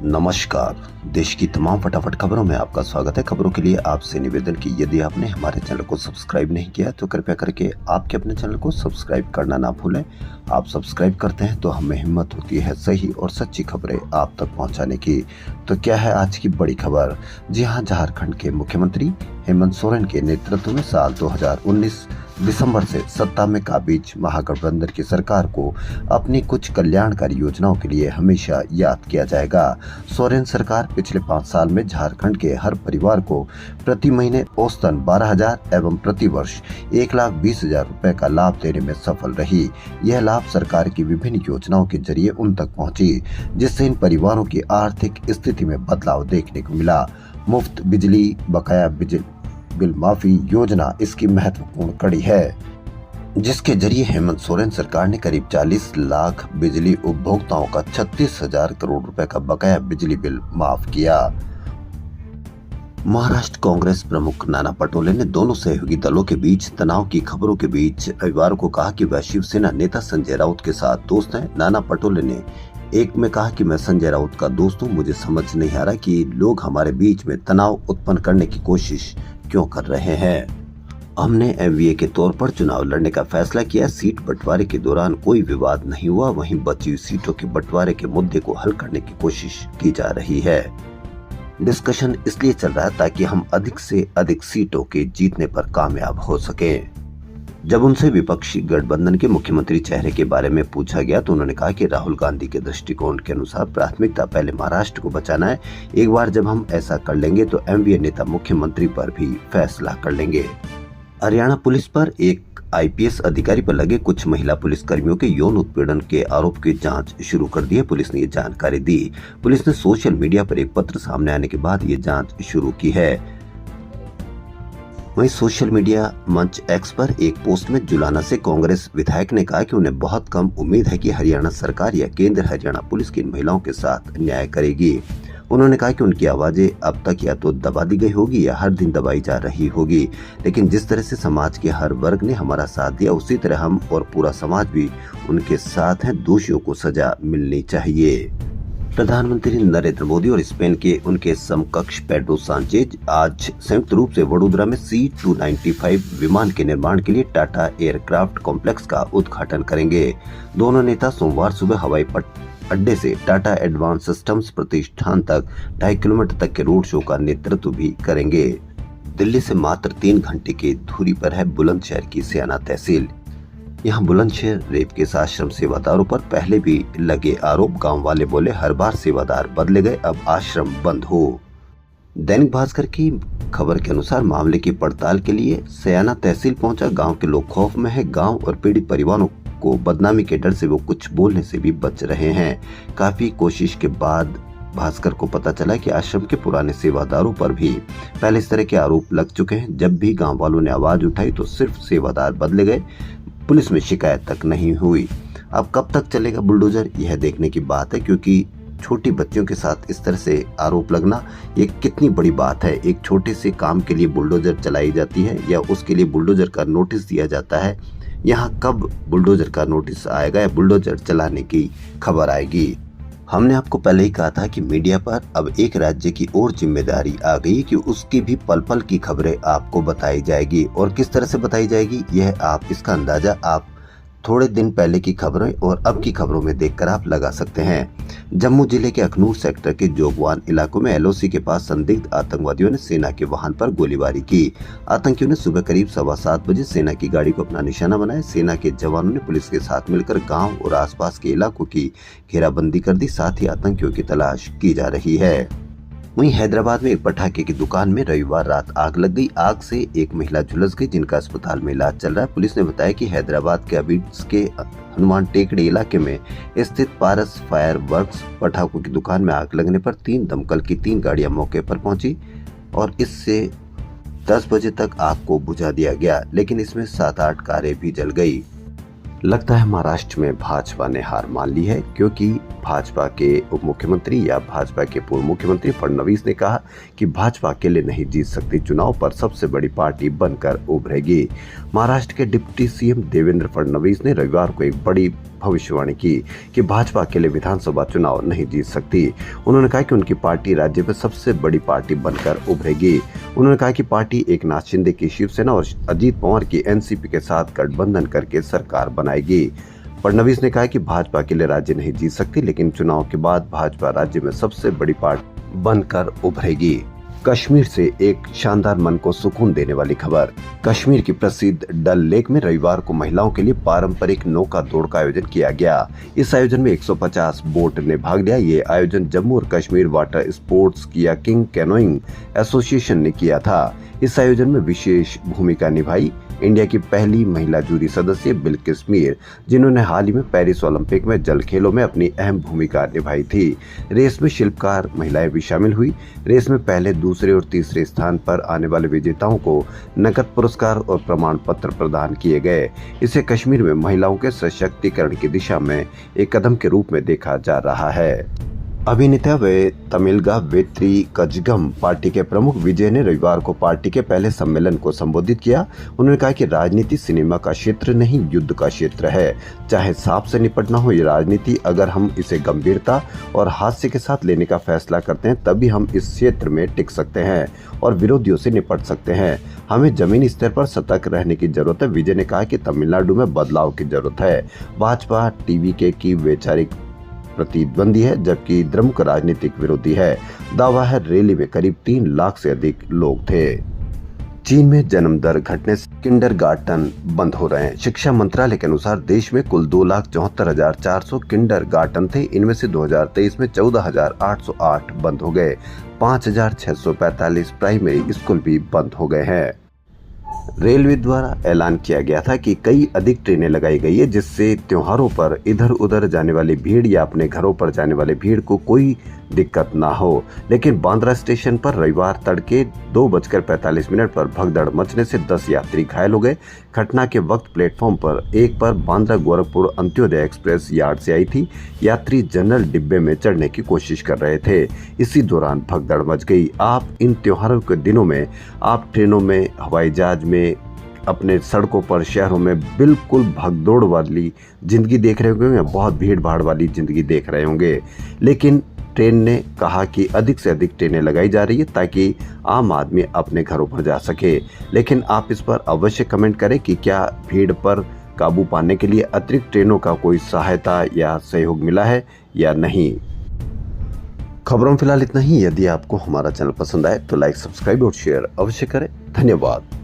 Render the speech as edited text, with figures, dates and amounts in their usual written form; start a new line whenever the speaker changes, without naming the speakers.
नमस्कार। देश की तमाम फटाफट खबरों में आपका स्वागत है। खबरों के लिए आपसे निवेदन कि यदि आपने हमारे चैनल को सब्सक्राइब नहीं किया तो कृपया करके आपके अपने चैनल को सब्सक्राइब करना ना भूलें। आप सब्सक्राइब करते हैं तो हमें हिम्मत होती है सही और सच्ची खबरें आप तक पहुंचाने की। तो क्या है आज की बड़ी खबर? जी हां, झारखंड के मुख्यमंत्री हेमंत सोरेन के नेतृत्व में साल 2019 दिसंबर से सत्ता में काबिज महागठबंधन की सरकार को अपनी कुछ कल्याणकारी योजनाओं के लिए हमेशा याद किया जाएगा। सोरेन सरकार पिछले 5 साल में झारखंड के हर परिवार को प्रति महीने औसतन 12,000 एवं प्रति वर्ष 1,20,000 रुपए का लाभ देने में सफल रही। यह लाभ सरकार की विभिन्न योजनाओं के जरिए उन तक पहुंची, जिससे इन परिवारों की आर्थिक स्थिति में बदलाव देखने को मिला। मुफ्त बिजली, बकाया बिल माफी योजना इसकी महत्वपूर्ण कड़ी है, जिसके जरिए हेमंत सोरेन सरकार ने करीब 40 लाख बिजली उपभोक्ताओं का 36,000 करोड़ रुपए का बकाया बिजली बिल माफ किया। महाराष्ट्र कांग्रेस प्रमुख नाना पटोले ने दोनों सहयोगी दलों के बीच तनाव की खबरों के बीच रविवार को कहा कि वह शिवसेना नेता संजय राउत के साथ दोस्त हैं। नाना पटोले ने एक में कहा कि मैं संजय राउत का दोस्त हूं, मुझे समझ नहीं आ रहा कि लोग हमारे बीच में तनाव उत्पन्न करने की कोशिश क्यों कर रहे हैं। हमने एमवीए के तौर पर चुनाव लड़ने का फैसला किया। सीट बंटवारे के दौरान कोई विवाद नहीं हुआ, वहीं बची हुई सीटों के बंटवारे के मुद्दे को हल करने की कोशिश की जा रही है। डिस्कशन इसलिए चल रहा है ताकि हम अधिक से अधिक सीटों के जीतने पर कामयाब हो सके। जब उनसे विपक्षी गठबंधन के मुख्यमंत्री चेहरे के बारे में पूछा गया तो उन्होंने कहा कि राहुल गांधी के दृष्टिकोण के अनुसार प्राथमिकता पहले महाराष्ट्र को बचाना है। एक बार जब हम ऐसा कर लेंगे तो एमवीए नेता मुख्यमंत्री पर भी फैसला कर लेंगे। हरियाणा पुलिस पर एक आईपीएस अधिकारी पर लगे कुछ महिला पुलिस कर्मियों के यौन उत्पीड़न के आरोप की जांच शुरू कर दी है। पुलिस ने ये जानकारी दी। पुलिस ने सोशल मीडिया पर एक पत्र सामने आने के बाद ये जांच शुरू की है। वहीं सोशल मीडिया मंच एक्स पर एक पोस्ट में जुलाना से कांग्रेस विधायक ने कहा कि उन्हें बहुत कम उम्मीद है कि हरियाणा सरकार या केंद्र हरियाणा पुलिस की इन महिलाओं के साथ न्याय करेगी। उन्होंने कहा कि उनकी आवाजें अब तक या तो दबा दी गई होगी या हर दिन दबाई जा रही होगी, लेकिन जिस तरह से समाज के हर वर्ग ने हमारा साथ दिया उसी तरह हम और पूरा समाज भी उनके साथ हैं। दोषियों को सजा मिलनी चाहिए। प्रधानमंत्री नरेंद्र मोदी और स्पेन के उनके समकक्ष पेड्रो सांचेज आज संयुक्त रूप से वडोदरा में C-295 विमान के निर्माण के लिए टाटा एयरक्राफ्ट कॉम्प्लेक्स का उद्घाटन करेंगे। दोनों नेता सोमवार सुबह हवाई अड्डे से टाटा एडवांस सिस्टम्स प्रतिष्ठान तक 2.5 किलोमीटर तक के रोड शो का नेतृत्व भी करेंगे। दिल्ली से मात्र 3 घंटे की दूरी पर है बुलंदशहर की सयाना तहसील। यहाँ बुलंदशहर रेप केस आश्रम सेवादारों पर पहले भी लगे आरोप। गांव वाले बोले हर बार सेवादार बदले गए, अब आश्रम बंद हो। दैनिक भास्कर की खबर के अनुसार मामले की पड़ताल के लिए सयाना तहसील पहुंचा। गांव के लोग खौफ में है। गांव और पीड़ित परिवारों को बदनामी के डर से वो कुछ बोलने से भी बच रहे हैं। काफी कोशिश के बाद भास्कर को पता चला कि आश्रम के पुराने सेवादारों पर भी पहले इस तरह के आरोप लग चुके हैं। जब भी गांव वालों ने आवाज उठाई तो सिर्फ सेवादार बदले गए, पुलिस में शिकायत तक नहीं हुई। अब कब तक चलेगा बुलडोजर, यह देखने की बात है, क्योंकि छोटी बच्चियों के साथ इस तरह से आरोप लगना ये कितनी बड़ी बात है। एक छोटे से काम के लिए बुलडोजर चलाई जाती है या उसके लिए बुलडोजर का नोटिस दिया जाता है। यहाँ कब बुलडोजर का नोटिस आएगा या बुलडोजर चलाने की खबर आएगी? हमने आपको पहले ही कहा था कि मीडिया पर अब एक राज्य की और जिम्मेदारी आ गई कि उसकी भी पल पल की खबरें आपको बताई जाएगी। और किस तरह से बताई जाएगी यह आप इसका अंदाजा आप थोड़े दिन पहले की खबरें और अब की खबरों में देखकर आप लगा सकते हैं। जम्मू जिले के अखनूर सेक्टर के जोगवान इलाकों में एलओसी के पास संदिग्ध आतंकवादियों ने सेना के वाहन पर गोलीबारी की। आतंकियों ने सुबह करीब 7:15 बजे सेना की गाड़ी को अपना निशाना बनाया। सेना के जवानों ने पुलिस के साथ मिलकर गांव और आसपास के इलाकों की घेराबंदी कर दी। साथ ही आतंकियों की तलाश की जा रही है। वहीं हैदराबाद में एक पटाखे की दुकान में रविवार रात आग लग गई। आग से एक महिला झुलस गई, जिनका अस्पताल में इलाज चल रहा है। पुलिस ने बताया कि हैदराबाद के अबीड्स के हनुमान टेकड़ी इलाके में स्थित पारस फायर वर्क्स पटाखों की दुकान में आग लगने पर 3 दमकल की 3 गाड़ियां मौके पर पहुंची और इससे 10 बजे तक आग को बुझा दिया गया, लेकिन इसमें 7-8 कारें भी जल गई। लगता है महाराष्ट्र में भाजपा ने हार मान ली है, क्योंकि भाजपा के उप मुख्यमंत्री या भाजपा के पूर्व मुख्यमंत्री फडणवीस ने कहा कि भाजपा अकेले नहीं जीत सकती, चुनाव पर सबसे बड़ी पार्टी बनकर उभरेगी। महाराष्ट्र के डिप्टी सीएम देवेंद्र फडणवीस ने रविवार को एक बड़ी भविष्यवाणी की कि भाजपा अकेले विधानसभा चुनाव नहीं जीत सकती। उन्होंने कहा कि उनकी पार्टी राज्य में सबसे बड़ी पार्टी बनकर उभरेगी। उन्होंने कहा कि पार्टी एकनाथ शिंदे की शिवसेना और अजीत पवार की एनसीपी के साथ गठबंधन करके सरकार बनाएगी। फडणवीस ने कहा कि भाजपा अकेले राज्य नहीं जीत सकती, लेकिन चुनाव के बाद भाजपा राज्य में सबसे बड़ी पार्टी बनकर उभरेगी। कश्मीर से एक शानदार मन को सुकून देने वाली खबर। कश्मीर की प्रसिद्ध डल लेक में रविवार को महिलाओं के लिए पारंपरिक नौका दौड़ का आयोजन किया गया। इस आयोजन में 150 बोट ने भाग लिया। ये आयोजन जम्मू और Kashmir water sports king canoeing association ने किया था। इस आयोजन में विशेष भूमिका निभाई इंडिया की पहली महिला जूरी सदस्य बिल्किस मीर, जिन्होंने हाल ही में पेरिस ओलंपिक में जल खेलों में अपनी अहम भूमिका निभाई थी। रेस में शिल्पकार महिलाएं भी शामिल हुई। रेस में पहले, दूसरे और तीसरे स्थान पर आने वाले विजेताओं को नकद पुरस्कार और प्रमाण पत्र प्रदान किए गए। इसे कश्मीर में महिलाओं के सशक्तिकरण की दिशा में एक कदम के रूप में देखा जा रहा है। अभिनेता व तमिलगा वेत्री कजगम पार्टी के प्रमुख विजय ने रविवार को पार्टी के पहले सम्मेलन को संबोधित किया। उन्होंने कहा कि राजनीति सिनेमा का क्षेत्र नहीं, युद्ध का क्षेत्र है। चाहे सांप से निपटना हो या राजनीति, अगर हम इसे गंभीरता और हास्य के साथ लेने का फैसला करते हैं, तभी हम इस क्षेत्र में टिक सकते हैं और विरोधियों से निपट सकते हैं। हमें जमीनी स्तर पर सतर्क रहने की जरूरत है। विजय ने कहा कि तमिलनाडु में बदलाव की जरूरत है। भाजपा टीवीके की वैचारिक प्रतिद्वंदी है, जबकि द्रमुक राजनीतिक विरोधी है। दावा है रैली में करीब 3 लाख से अधिक लोग थे। चीन में जन्म दर घटने से किंडरगार्टन बंद हो रहे हैं। शिक्षा मंत्रालय के अनुसार देश में कुल 2,74,400 किंडरगार्टन थे। इनमें से 2023 में 14,808 बंद हो गए। 5,645 प्राइमरी स्कूल भी बंद हो गए हैं। रेलवे द्वारा ऐलान किया गया था कि कई अधिक ट्रेनें लगाई गई है, जिससे त्योहारों पर इधर उधर जाने वाली भीड़ या अपने घरों पर जाने वाले भीड़ को कोई दिक्कत ना हो। लेकिन बांद्रा स्टेशन पर रविवार तड़के 2:45 पर भगदड़ मचने से 10 यात्री घायल हो गए। घटना के वक्त प्लेटफॉर्म पर एक पर बांद्रा गोरखपुर अंत्योदय एक्सप्रेस यार्ड से आई थी। यात्री जनरल डिब्बे में चढ़ने की कोशिश कर रहे थे। इसी दौरान भगदड़ मच गई। आप इन त्योहारों के दिनों में आप ट्रेनों में, हवाई जहाज में, अपने सड़कों पर, शहरों में बिल्कुल भगदौड़ वाली जिंदगी देख रहे होंगे, बहुत भीड़ भाड़ वाली जिंदगी देख रहे होंगे। लेकिन ट्रेन ने कहा कि अधिक से अधिक ट्रेनें लगाई जा रही है ताकि आम आदमी अपने घरों पर जा सके। लेकिन आप इस पर अवश्य कमेंट करें कि क्या भीड़ पर काबू पाने के लिए अतिरिक्त ट्रेनों का कोई सहायता या सहयोग मिला है या नहीं। खबरों में फिलहाल इतना ही। यदि आपको हमारा चैनल पसंद आए तो लाइक, सब्सक्राइब और शेयर अवश्य करें। धन्यवाद।